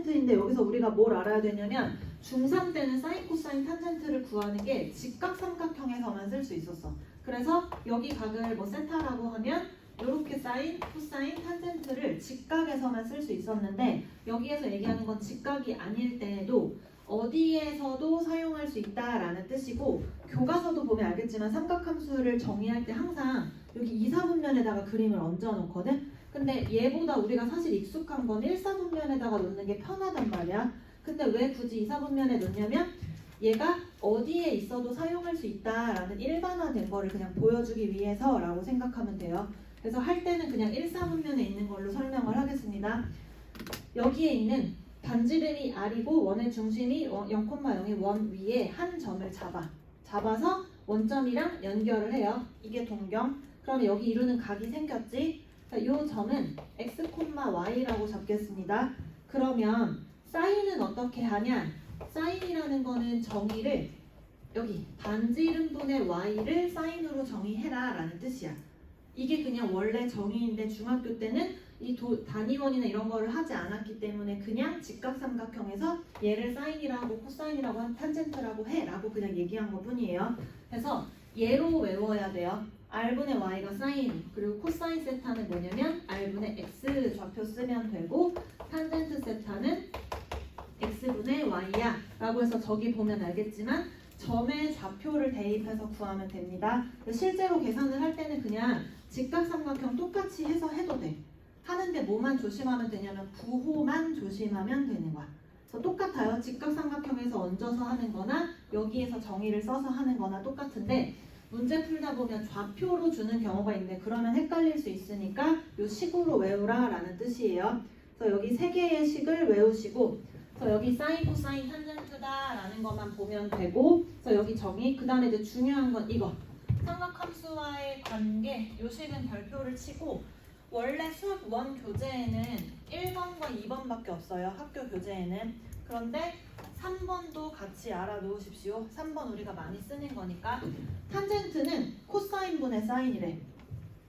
탄젠트인데 여기서 우리가 뭘 알아야 되냐면 중3 때는 사인, 코사인, 탄젠트를 구하는 게 직각삼각형에서만 쓸 수 있었어. 그래서 여기 각을 뭐 세타라고 하면 이렇게 사인, 코사인, 탄젠트를 직각에서만 쓸 수 있었는데 여기에서 얘기하는 건 직각이 아닐 때에도 어디에서도 사용할 수 있다라는 뜻이고 교과서도 보면 알겠지만 삼각함수를 정의할 때 항상 여기 2, 4분면에다가 그림을 얹어 놓거든. 근데 얘보다 우리가 사실 익숙한 건 1, 4분면에다가 놓는 게 편하단 말이야. 근데 왜 굳이 2, 4분면에 놓냐면 얘가 어디에 있어도 사용할 수 있다라는 일반화된 거를 그냥 보여주기 위해서라고 생각하면 돼요. 그래서 할 때는 그냥 1, 4분면에 있는 걸로 설명을 하겠습니다. 여기에 있는 반지름이 r이고 원의 중심이 0,0의 원 위에 한 점을 잡아서 원점이랑 연결을 해요. 이게 동경. 그럼 여기 이루는 각이 생겼지? 이 점은 x, y라고 잡겠습니다. 그러면 사인은 어떻게 하냐? 사인이라는 거는 정의를 여기 반지름분의 y를 사인으로 정의해라 라는 뜻이야. 이게 그냥 원래 정의인데 중학교 때는 이 단위원이나 이런 거를 하지 않았기 때문에 그냥 직각삼각형에서 얘를 사인이라고 코사인이라고 탄젠트라고 해 라고 그냥 얘기한 것 뿐이에요. 그래서 얘로 외워야 돼요. r분의 y가 사인, 그리고 코사인 세타는 뭐냐면 r분의 x 좌표 쓰면 되고 탄젠트 세타는 x분의 y야 라고 해서 저기 보면 알겠지만 점의 좌표를 대입해서 구하면 됩니다. 실제로 계산을 할 때는 그냥 직각삼각형 똑같이 해서 해도 돼. 하는데 뭐만 조심하면 되냐면 부호만 조심하면 되는 거야. 그래서 똑같아요. 직각삼각형에서 얹어서 하는 거나 여기에서 정의를 써서 하는 거나 똑같은데 문제 풀다 보면 좌표로 주는 경우가 있는데 그러면 헷갈릴 수 있으니까 이 식으로 외우라 라는 뜻이에요. 그래서 여기 세 개의 식을 외우시고 그래서 여기 사인, 코사인, 탄젠트다 라는 것만 보면 되고 그래서 여기 정의, 그 다음에 이제 중요한 건 이거 삼각함수와의 관계, 요 식은 별표를 치고 원래 수학 1 교재에는 1번과 2번밖에 없어요. 학교 교재에는. 그런데 3번도 같이 알아놓으십시오. 3번 우리가 많이 쓰는 거니까. 탄젠트는 코사인분의 사인이래.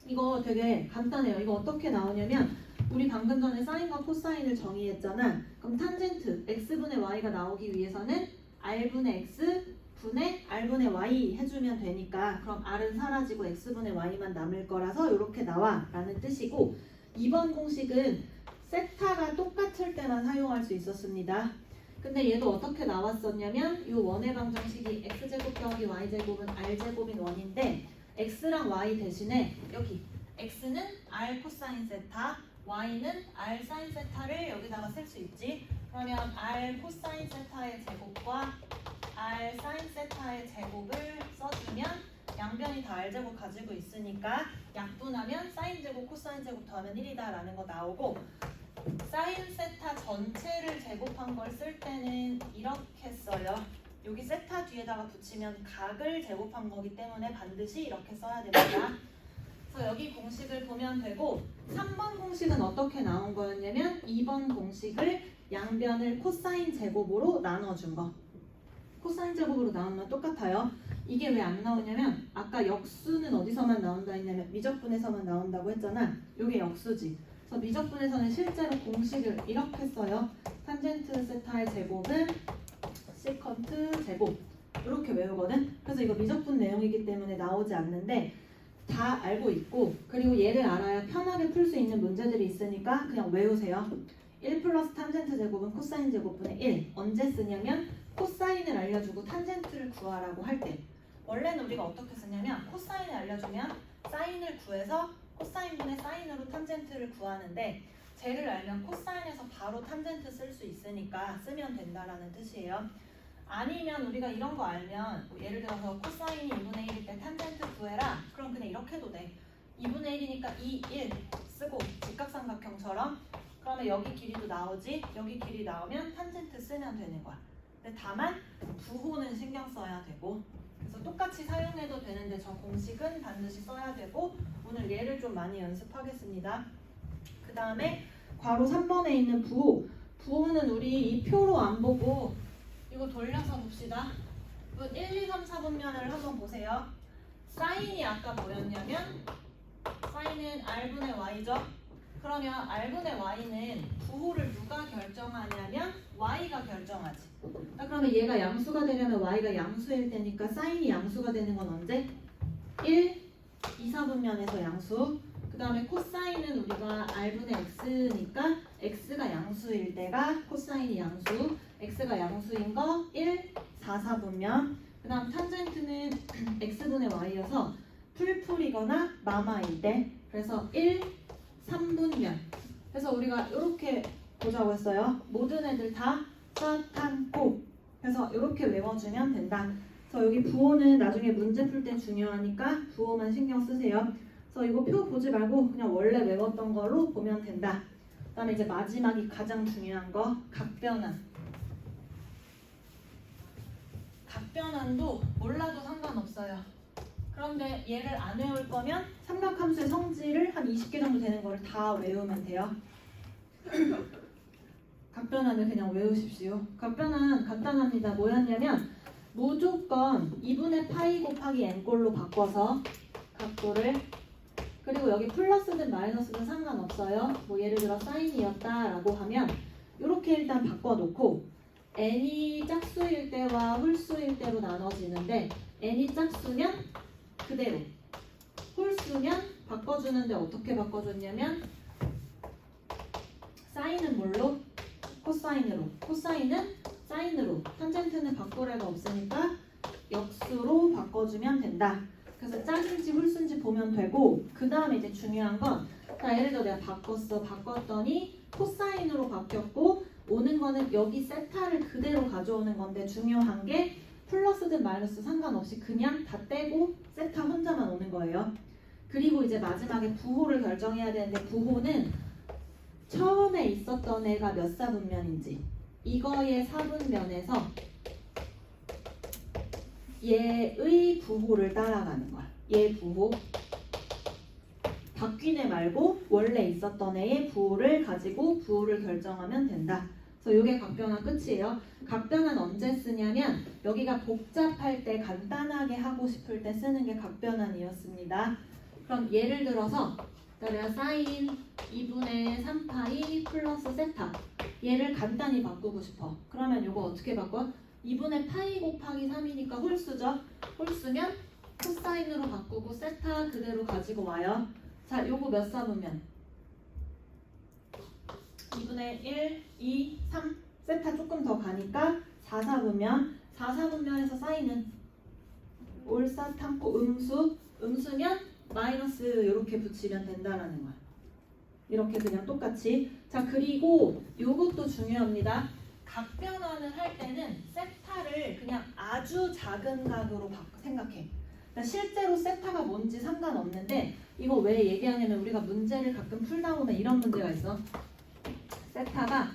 이거 되게 간단해요. 이거 어떻게 나오냐면 우리 방금 전에 사인과 코사인을 정의했잖아. 그럼 탄젠트 x분의 y가 나오기 위해서는 r분의 x 분의 r분의 y 해주면 되니까 그럼 r은 사라지고 x분의 y만 남을 거라서 이렇게 나와 라는 뜻이고 2번 공식은 세타가 똑같을 때만 사용할 수 있었습니다. 근데 얘도 어떻게 나왔었냐면 이 원의 방정식이 x제곱 더하기 y제곱은 r제곱인 원인데 x랑 y 대신에 여기 x는 r 코사인 세타 y는 r 사인 세타를 여기다가 쓸 수 있지. 그러면 r 코사인 세타의 제곱과 r 사인 세타의 제곱을 써주면 양변이 다 r제곱 가지고 있으니까 약분하면 사인 제곱 코사인 제곱 더하면 1이다 라는 거 나오고 사인 세타 전체를 제곱한 걸 쓸 때는 이렇게 써요. 여기 세타 뒤에다가 붙이면 각을 제곱한 거기 때문에 반드시 이렇게 써야 됩니다. 그래서 여기 공식을 보면 되고 3번 공식은 어떻게 나온 거였냐면 2번 공식을 양변을 코사인 제곱으로 나눠준 거. 코사인 제곱으로 나오면 똑같아요. 이게 왜 안 나오냐면 아까 역수는 어디서만 나온다 했냐면 미적분에서만 나온다고 했잖아. 이게 역수지. 그래서 미적분에서는 실제로 공식을 이렇게 써요. 탄젠트 세타의 제곱은 시컨트 제곱 이렇게 외우거든. 그래서 이거 미적분 내용이기 때문에 나오지 않는데 다 알고 있고 그리고 얘를 알아야 편하게 풀 수 있는 문제들이 있으니까 그냥 외우세요. 1 플러스 탄젠트 제곱은 코사인 제곱분의 1 언제 쓰냐면 코사인을 알려주고 탄젠트를 구하라고 할 때 원래는 우리가 어떻게 쓰냐면 코사인을 알려주면 사인을 구해서 코사인분의 사인으로 탄젠트를 구하는데 쟤를 알면 코사인에서 바로 탄젠트 쓸 수 있으니까 쓰면 된다라는 뜻이에요. 아니면 우리가 이런 거 알면 뭐 예를 들어서 코사인이 2분의 1일 때 탄젠트 구해라 그럼 그냥 이렇게 해도 돼. 2분의 1이니까 2, 1 쓰고 직각삼각형처럼 그러면 여기 길이도 나오지 여기 길이 나오면 탄젠트 쓰면 되는 거야. 근데 다만 부호는 신경 써야 되고 그래서 똑같이 사용해도 되는데 저 공식은 반드시 써야 되고 오늘 얘를 좀 많이 연습하겠습니다. 그 다음에 괄호 3번에 있는 부호 부호는 우리 이 표로 안 보고 이거 돌려서 봅시다. 1, 2, 3, 4분면을 한번 보세요. 사인이 아까 뭐였냐면 사인은 r분의 y죠. 그러면 r분의 y는 부호를 누가 결정하냐면 y가 결정하지. 자, 그러면 얘가 양수가 되려면 y가 양수일 테니까 사인이 양수가 되는 건 언제? 1, 2, 4분면에서 양수. 그 다음에 코사인은 우리가 r분의 x니까 x가 양수일 때가 코사인이 양수, x가 양수인 거 1, 4, 4분면. 그 다음 탄젠트는 x분의 y여서 풀풀이거나 마마일 때, 그래서 1, 3분면. 그래서 우리가 이렇게 보자고 했어요. 모든 애들 다 사탄고. 그래서 이렇게 외워주면 된다. 그래서 여기 부호는 나중에 문제 풀 때 중요하니까 부호만 신경 쓰세요. 그래서 이거 표 보지 말고 그냥 원래 외웠던 거로 보면 된다. 그 다음에 이제 마지막이 가장 중요한 거, 각변환. 각변환도 몰라도 상관없어요. 그런데 얘를 안 외울 거면 삼각함수의 성질을 한 20개 정도 되는 거를 다 외우면 돼요. 각변환을 그냥 외우십시오. 각변환 간단합니다. 뭐였냐면 무조건 2분의 파이 곱하기 n꼴로 바꿔서 각도를, 그리고 여기 플러스든 마이너스든 상관없어요. 뭐 예를 들어 사인이었다라고 하면 이렇게 일단 바꿔놓고 n이 짝수일 때와 홀수일 때로 나눠지는데 n이 짝수면 그대로, 홀수면 바꿔주는데 어떻게 바꿔줬냐면 사인은 뭘로? 코사인으로. 코사인은 사인으로. 탄젠트는 바꿀 애가 없으니까 역수로 바꿔주면 된다. 그래서 짝인지 홀수인지 보면 되고, 그 다음에 이제 중요한 건, 자, 예를 들어 내가 바꿨더니 코사인으로 바뀌었고 오는 거는 여기 세타를 그대로 가져오는 건데, 중요한 게 플러스든 마이너스 상관없이 그냥 다 떼고 세타 혼자만 오는 거예요. 그리고 이제 마지막에 부호를 결정해야 되는데, 부호는 처음에 있었던 애가 몇 사분면인지, 이거의 사분면에서 얘의 부호를 따라가는 거야. 얘 부호. 바뀐 애 말고 원래 있었던 애의 부호를 가지고 부호를 결정하면 된다. 그래서 이게 각변환 끝이에요. 각변환 언제 쓰냐면 여기가 복잡할 때, 간단하게 하고 싶을 때 쓰는 게 각변환이었습니다. 그럼 예를 들어서 내가 사인 2분의 3파이 플러스 세타, 얘를 간단히 바꾸고 싶어. 그러면 이거 어떻게 바꿔? 2분의 파이 곱하기 3이니까 홀수죠. 홀수면 코사인으로 바꾸고 세타 그대로 가지고 와요. 자, 요거 몇 사분면? 2분의 1, 2, 3. 세타 조금 더 가니까 4사분면. 4사분면에서 사인은 올사탕고 음수. 음수면 마이너스 이렇게 붙이면 된다라는 거야. 이렇게 그냥 똑같이. 자, 그리고 요것도 중요합니다. 각변환을 할 때는 세타를 그냥 아주 작은 각으로 생각해. 그러니까 실제로 세타가 뭔지 상관없는데, 이거 왜 얘기하냐면 우리가 문제를 가끔 풀다 보면 이런 문제가 있어. 세타가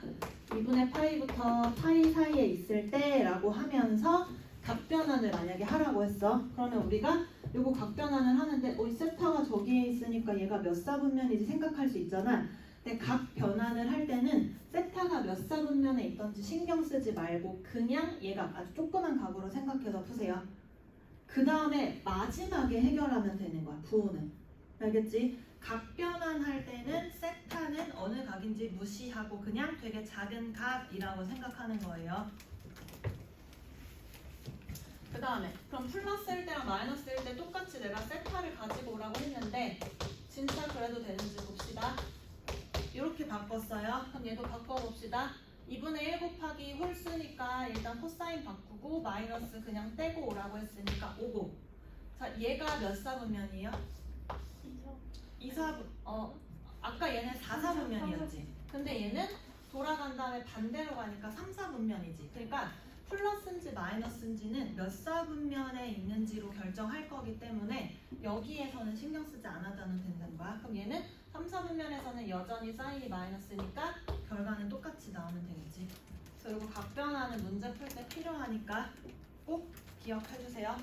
2분의 파이부터 파이 사이에 있을 때라고 하면서 각변환을 만약에 하라고 했어. 그러면 우리가 요거 각변환을 하는데 이 세타가 저기에 있으니까 얘가 몇 사분면이지 생각할 수 있잖아. 근데 각 변환을 할 때는 세타가 몇 사분면에 있던지 신경 쓰지 말고 그냥 얘가 아주 조그만 각으로 생각해서 푸세요. 그 다음에 마지막에 해결하면 되는 거야. 부호는. 알겠지? 각변환 할 때는 세타는 어느 각인지 무시하고 그냥 되게 작은 각이라고 생각하는 거예요. 그 다음에 그럼 플러스일 때랑 마이너스일 때 똑같이 내가 세타를 가지고 오라고 했는데 진짜 그래도 되는지 봅시다. 이렇게 바꿨어요. 그럼 얘도 바꿔봅시다. 2분의 1 곱하기 홀수니까 일단 코사인 바꾸고 마이너스 그냥 떼고 오라고 했으니까 5고. 자, 얘가 몇 사분면이에요? 2사분. 아까 얘는 4사분면이었지. 근데 얘는 돌아간 다음에 반대로 가니까 3사분면이지. 그러니까 플러스인지 마이너스인지는 몇 사분면에 있는지로 결정할 거기 때문에 여기에서는 신경 쓰지 않아도 된다는 거야. 그럼 얘는 3사분면에서는 여전히 사인이 마이너스니까 결과는 똑같이 나오면 되겠지. 그래서 이거 각변환은 문제 풀 때 필요하니까 꼭 기억해주세요.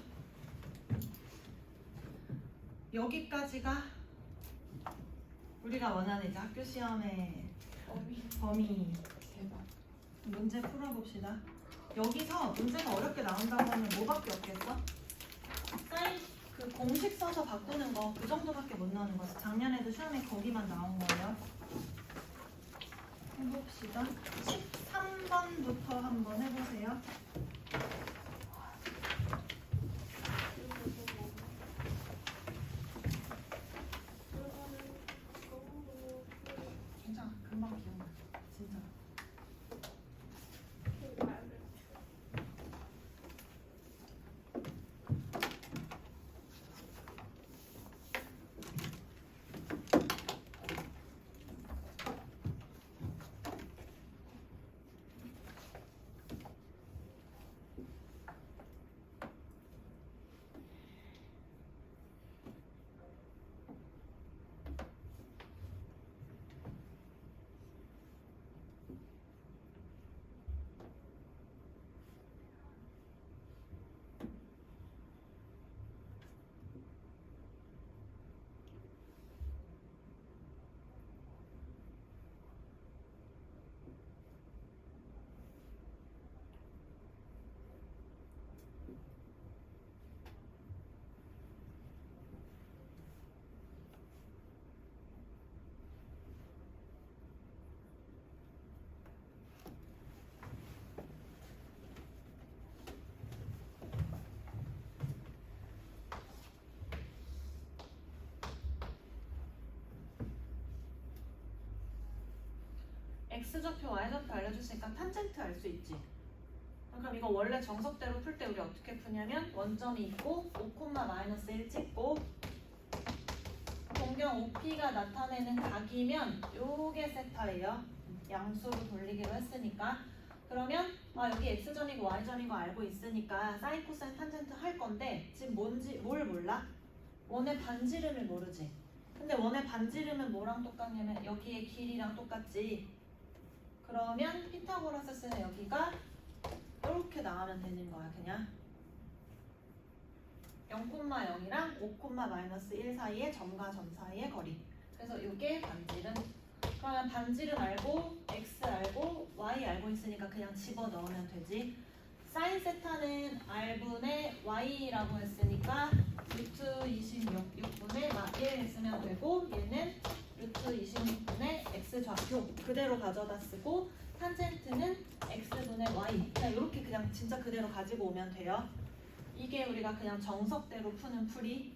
여기까지가 우리가 원하는 이제 학교 시험의 범위. 대박. 문제 풀어봅시다. 여기서 문제가 어렵게 나온다고 하면 뭐밖에 없겠어? 사인 그 공식 써서 바꾸는 거 그 정도밖에 못 나오는 거지. 작년에도 시험에 거기만 나온 거예요. 해봅시다. 13번부터 볼게요. 괜찮아. 금방 기억나. 진짜. X좌표, Y좌표 알려줬으니까 탄젠트 알 수 있지. 그럼 이거 원래 정석대로 풀 때 우리 어떻게 푸냐면 원점이 있고 5,-1 찍고 동경 OP가 나타내는 각이면 요게 세타예요. 양수로 돌리기로 했으니까. 그러면 여기 X점이고 Y점이고 알고 있으니까 사인, 코사인, 탄젠트 할 건데 지금 뭘 몰라? 원의 반지름을 모르지. 근데 원의 반지름은 뭐랑 똑같냐면 여기의 길이랑 똑같지. 그러면 피타고라스는 여기가 이렇게 나가면 되는 거야. 그냥 0,0이랑 5,-1 사이의 점과 점 사이의 거리. 그래서 이게 반지름. 그러면 반지름 알고 x 알고 y 알고 있으니까 그냥 집어넣으면 되지. 사인 세타는 r분의 y라고 했으니까 루트 26분의 1 쓰면 되고 얘는 루트 26분의 x좌표 그대로 가져다 쓰고 탄젠트는 x분의 y 그냥 이렇게 그냥 진짜 그대로 가지고 오면 돼요. 이게 우리가 그냥 정석대로 푸는 풀이.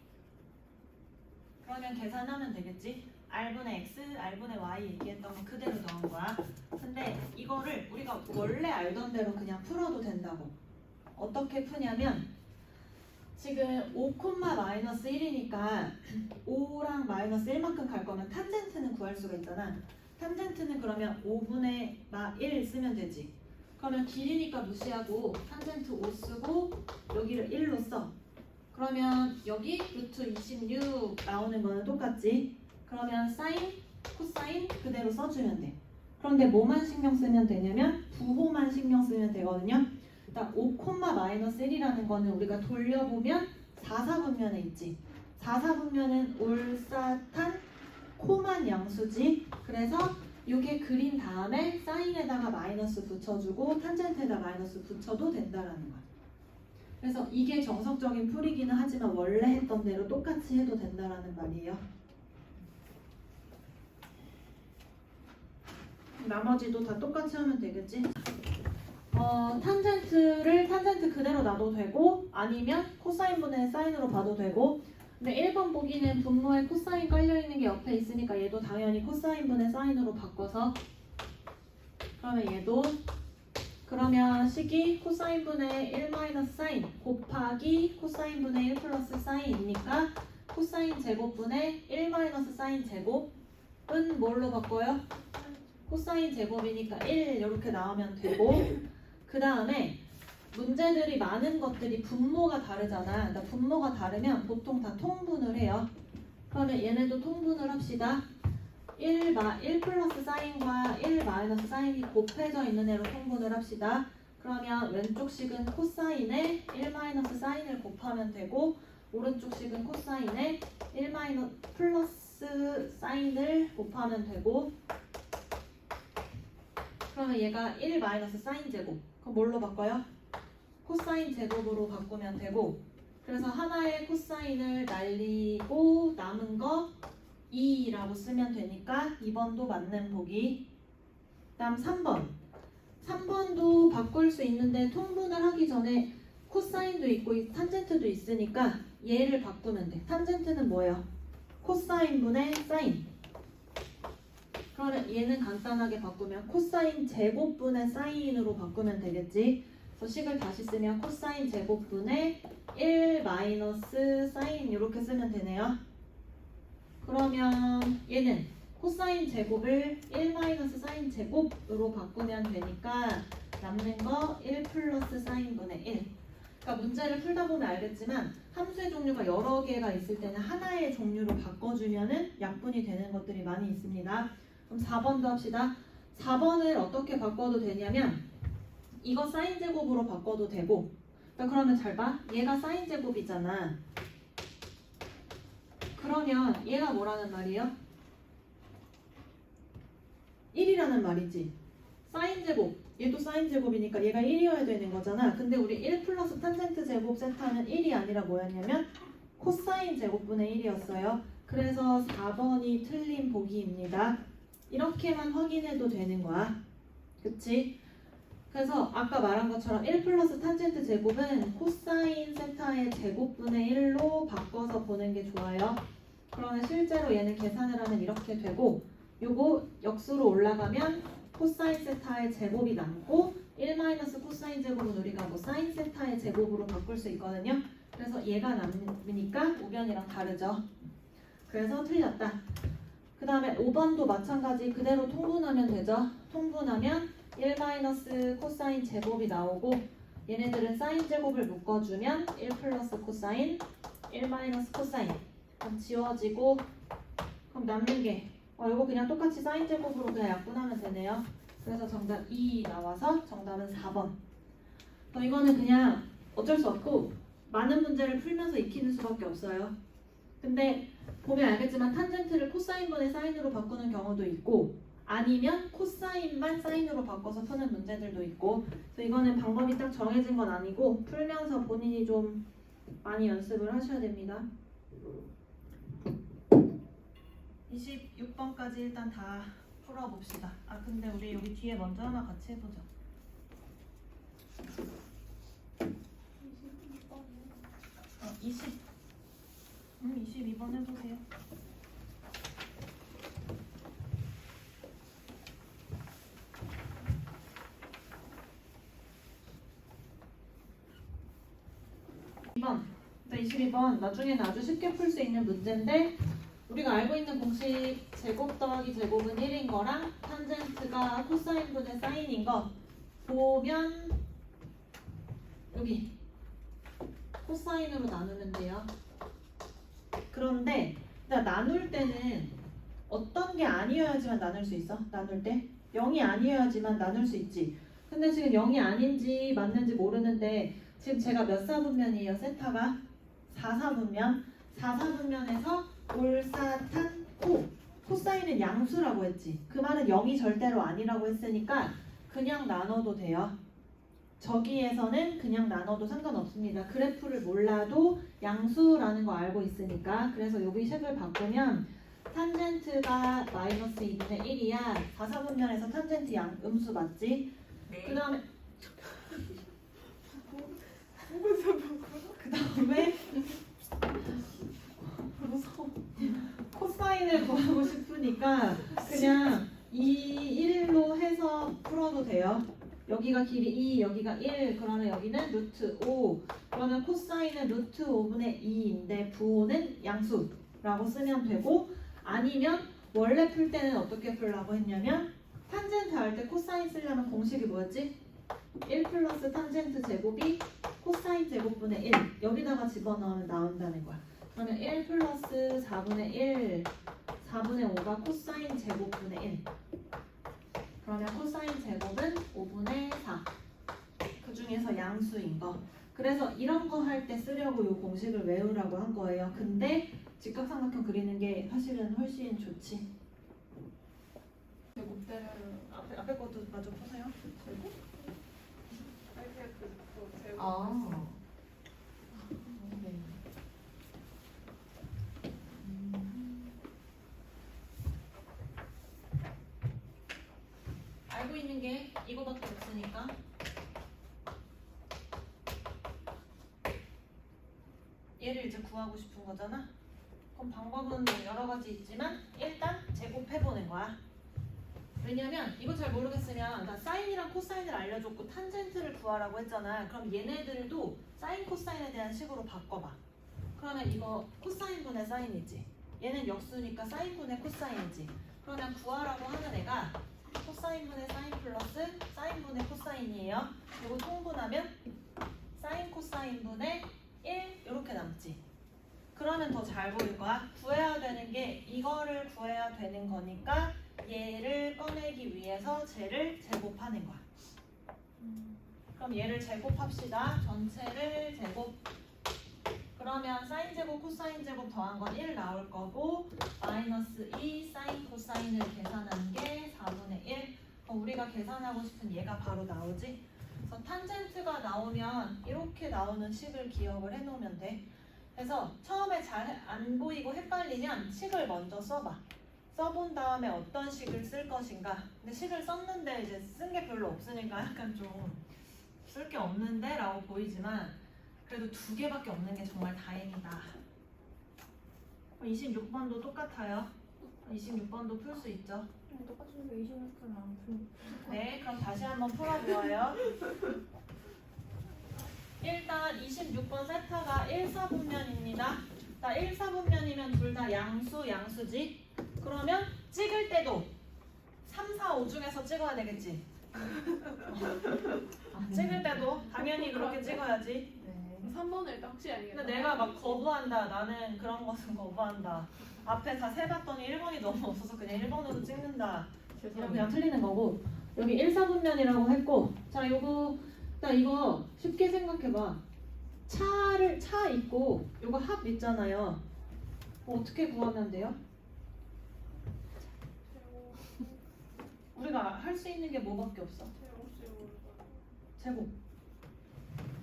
그러면 계산하면 되겠지. r분의 x, r분의 y 얘기했던 거 그대로 넣은 거야. 근데 이거를 우리가 원래 알던 대로 그냥 풀어도 된다고. 어떻게 푸냐면 지금 5,-1이니까 5랑 마이너스 1만큼 갈 거면 탄젠트는 구할 수가 있잖아. 탄젠트는 그러면 5분의 1 쓰면 되지. 그러면 길이니까 무시하고 탄젠트 5 쓰고 여기를 1로 써. 그러면 여기 루트 26 나오는 거는 똑같지. 그러면 사인, 코사인 그대로 써주면 돼. 그런데 뭐만 신경 쓰면 되냐면 부호만 신경 쓰면 되거든요. 일단 5,-1이라는 거는 우리가 돌려보면 4사분면에 있지. 4사분면은 올사탄 코만 양수지. 그래서 이게 그린 다음에 사인에다가 마이너스 붙여주고 탄젠트에다 마이너스 붙여도 된다라는 거야. 그래서 이게 정석적인 풀이기는 하지만 원래 했던 대로 똑같이 해도 된다라는 말이에요. 나머지도 다 똑같이 하면 되겠지? 탄젠트 그대로 놔도 되고 아니면 코사인분의 사인으로 봐도 되고. 근데 1번 보기는 분모에 코사인 깔려있는 게 옆에 있으니까 얘도 당연히 코사인분의 사인으로 바꿔서 그러면 얘도 그러면 식이 코사인분의 1 사인 곱하기 코사인분의 1 플러스 사인이니까 코사인 제곱분의 1 사인 제곱은 뭘로 바꿔요? 코사인 제곱이니까 1 이렇게 나오면 되고 그 다음에 문제들이 많은 것들이 분모가 다르잖아. 그러니까 분모가 다르면 보통 다 통분을 해요. 그러면 얘네도 통분을 합시다. 1 플러스 사인과 1 마이너스 사인이 곱해져 있는 애로 통분을 합시다. 그러면 왼쪽 식은 코사인에 1 마이너스 사인을 곱하면 되고 오른쪽 식은 코사인에 1 플러스 사인을 곱하면 되고 그러면 얘가 1 마이너스 사인 제곱. 그럼 뭘로 바꿔요? 코사인 제곱으로 바꾸면 되고 그래서 하나의 코사인을 날리고 남은 거 2라고 쓰면 되니까 2번도 맞는 보기. 다음 3번. 3번도 바꿀 수 있는데 통분을 하기 전에 코사인도 있고 탄젠트도 있으니까 얘를 바꾸면 돼. 탄젠트는 뭐예요? 코사인분의 사인. 그러면 얘는 간단하게 바꾸면 코사인 제곱분의 사인으로 바꾸면 되겠지. 그래서 식을 다시 쓰면 코사인 제곱분의 1 마이너스 사인 이렇게 쓰면 되네요. 그러면 얘는 코사인 제곱을 1 마이너스 사인 제곱으로 바꾸면 되니까 남는 거 1 플러스 사인분의 1. 그러니까 문제를 풀다 보면 알겠지만 함수의 종류가 여러 개가 있을 때는 하나의 종류로 바꿔주면은 약분이 되는 것들이 많이 있습니다. 그럼 4번도 합시다. 4번을 어떻게 바꿔도 되냐면 이거 사인 제곱으로 바꿔도 되고, 그러면 잘 봐. 얘가 사인 제곱이잖아. 그러면 얘가 뭐라는 말이에요? 1이라는 말이지. 사인 제곱. 얘도 사인 제곱이니까 얘가 1이어야 되는 거잖아. 근데 우리 1 플러스 탄젠트 제곱 세타는 1이 아니라 뭐였냐면 코사인 제곱분의 1이었어요. 그래서 4번이 틀린 보기입니다. 이렇게만 확인해도 되는 거야. 그치? 그래서 아까 말한 것처럼 1 플러스 탄젠트 제곱은 코사인 세타의 제곱분의 1로 바꿔서 보는 게 좋아요. 그러면 실제로 얘는 계산을 하면 이렇게 되고, 요거 역수로 올라가면 코사인 세타의 제곱이 남고 1 마이너스 코사인 제곱은 우리가 뭐 사인 세타의 제곱으로 바꿀 수 있거든요. 그래서 얘가 남으니까 우변이랑 다르죠. 그래서 틀렸다. 그 다음에 5번도 마찬가지 그대로 통분하면 되죠. 통분하면 1 마이너스 코사인 제곱이 나오고 얘네들은 사인 제곱을 묶어주면 1 플러스 코사인 1 마이너스 코사인. 그럼 지워지고 그럼 남는 게 이거 그냥 똑같이 사인 제곱으로 그냥 약분하면 되네요. 그래서 정답 2 나와서 정답은 4번. 이거는 그냥 어쩔 수 없고 많은 문제를 풀면서 익히는 수밖에 없어요. 근데 보면 알겠지만 탄젠트를 코사인분의 사인으로 바꾸는 경우도 있고 아니면 코사인만 사인으로 바꿔서 푸는 문제들도 있고, 그래서 이거는 방법이 딱 정해진 건 아니고 풀면서 본인이 좀 많이 연습을 하셔야 됩니다. 26번까지 일단 다 풀어봅시다. 근데 우리 여기 뒤에 먼저 하나 같이 해보자. 22번 해보세요. 자, 22번 나중에는 아주 쉽게 풀 수 있는 문제인데 우리가 알고 있는 공식 제곱 더하기 제곱은 1인 거랑 탄젠트가 코사인분의 사인인 거 보면 여기 코사인으로 나누면 돼요. 그런데 나눌 때는 어떤 게 아니어야지만 나눌 수 있어? 나눌 때 0이 아니어야지만 나눌 수 있지. 근데 지금 0이 아닌지 맞는지 모르는데 지금 제가 몇 사분면이에요? 세타가 4사분면. 4사분면에서 올사탄 코사인은 양수라고 했지. 그 말은 0이 절대로 아니라고 했으니까 그냥 나눠도 돼요. 저기에서는 그냥 나눠도 상관없습니다. 그래프를 몰라도 양수라는 거 알고 있으니까. 그래서 여기 식을 바꾸면 탄젠트가 마이너스 2분의 1이야. 4사분면에서 탄젠트 음수 맞지? 네. 그 다음에 무서워. 코사인을 구하고 싶으니까 그냥 이 1로 해서 풀어도 돼요. 여기가 길이 2, 여기가 1, 그러면 여기는 루트 5. 그러면 코사인은 루트 5분의 2인데 부호는 양수라고 쓰면 되고, 아니면 원래 풀 때는 어떻게 풀라고 했냐면 탄젠트 할 때 코사인 쓰려면 공식이 뭐였지? 1 플러스 탄젠트 제곱이 코사인 제곱분의 1 여기다가 집어넣으면 나온다는 거야. 그러면 1 플러스 4분의 1 4분의 5가 코사인 제곱분의 1. 그러면 코사인 제곱은 5분의 4. 그 중에서 양수인 거. 그래서 이런 거 할 때 쓰려고 이 공식을 외우라고 한 거예요. 근데 직각삼각형 그리는 게 사실은 훨씬 좋지. 제곱 때는 앞에 것도 마저 푸세요. 제곱? 제곱. 네. 알고 있는 게 이거밖에 x니까 얘를 이제 구하고 싶은 거잖아. 그럼 방법은 여러 가지 있지만 일단 제곱해보는 거야. 왜냐면 이거 잘 모르겠으면 나 사인이랑 코사인을 알려줬고 탄젠트를 구하라고 했잖아. 그럼 얘네들도 사인 코사인에 대한 식으로 바꿔봐. 그러면 이거 코사인분의 사인이지. 얘는 역수니까 사인분의 코사인이지. 그러면 구하라고 하는 애가 코사인분의 사인 플러스 사인분의 코사인이에요. 그리고 통분하면 사인 코사인분의 1 이렇게 남지. 그러면 더 잘 보일 거야. 구해야 되는 게 이거를 구해야 되는 거니까 얘를 꺼내기 위해서 쟤를 제곱하는 거야. 그럼 얘를 제곱합시다. 전체를 제곱. 그러면 사인 제곱 코사인 제곱 더한 건 1 나올 거고 마이너스 2 사인 코사인을 계산한 게 4분의 1. 그럼 우리가 계산하고 싶은 얘가 바로 나오지. 그래서 탄젠트가 나오면 이렇게 나오는 식을 기억을 해놓으면 돼. 그래서 처음에 잘 안 보이고 헷갈리면 식을 먼저 써봐. 써본 다음에 어떤 식을 쓸 것인가. 근데 식을 썼는데 이제 쓴 게 별로 없으니까 약간 좀 쓸 게 없는데 라고 보이지만 그래도 2개밖에 없는 게 정말 다행이다. 26번도 똑같아요. 26번도 풀 수 있죠. 똑같은데 26분은 안 풀. 네, 그럼 다시 한번 풀어보아요. 일단 26번 세타가 1, 4분면입니다. 자, 1, 4분면이면 둘 다 양수지. 그러면 찍을 때도 3, 4, 5 중에서 찍어야 되겠지. 찍을 때도 당연히 그렇게 찍어야지. 네. 3번은 일단 확실히 아니겠다. 근데 내가 막 거부한다. 나는 그런 것은 거부한다. 앞에 다 세봤더니 1번이 너무 없어서 그냥 1번으로 찍는다. 이러면 그냥 틀리는 거고. 여기 1, 4분면이라고 했고, 자, 요거 나 이거 쉽게 생각해봐. 차 있고 요거 합 있잖아요. 어떻게 구하면 돼요? 우리가 할 수 있는 게 뭐밖에 없어? 제곱.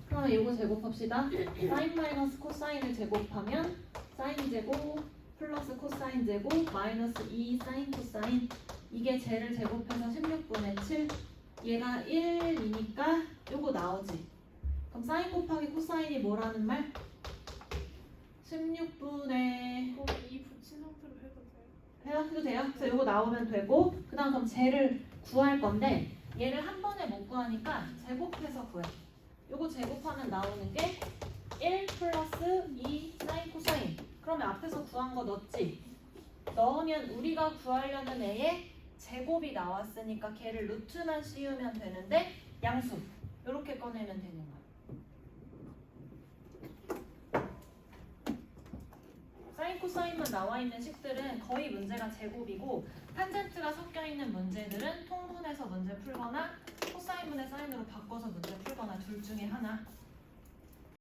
그러면 이거 제곱합시다. 사인 마이너스 코사인을 제곱하면 사인 제곱 플러스 코사인 제곱 마이너스 2 사인 코사인. 이게 쟤를 제곱해서 16분의 7. 얘가 1이니까 요거 나오지. 그럼 사인 곱하기 코사인이 뭐라는 말? 16분의 이 붙인 상태로 해도 해도 돼요? 돼요? 그래서 요거 나오면 되고 그 다음 그럼 쟤를 구할 건데 얘를 한 번에 못 구하니까 제곱해서 구해. 요거 제곱하면 나오는 게 1 플러스 2 사인 코사인. 그러면 앞에서 구한 거 넣었지? 넣으면 우리가 구하려는 애의 제곱이 나왔으니까 걔를 루트만 씌우면 되는데 양수 이렇게 꺼내면 되는 거야. 사인 코사인만 나와 있는 식들은 거의 문제가 제곱이고 탄젠트가 섞여 있는 문제들은 통분해서 문제 풀거나 코사인분의 사인으로 바꿔서 문제 풀거나 둘 중에 하나.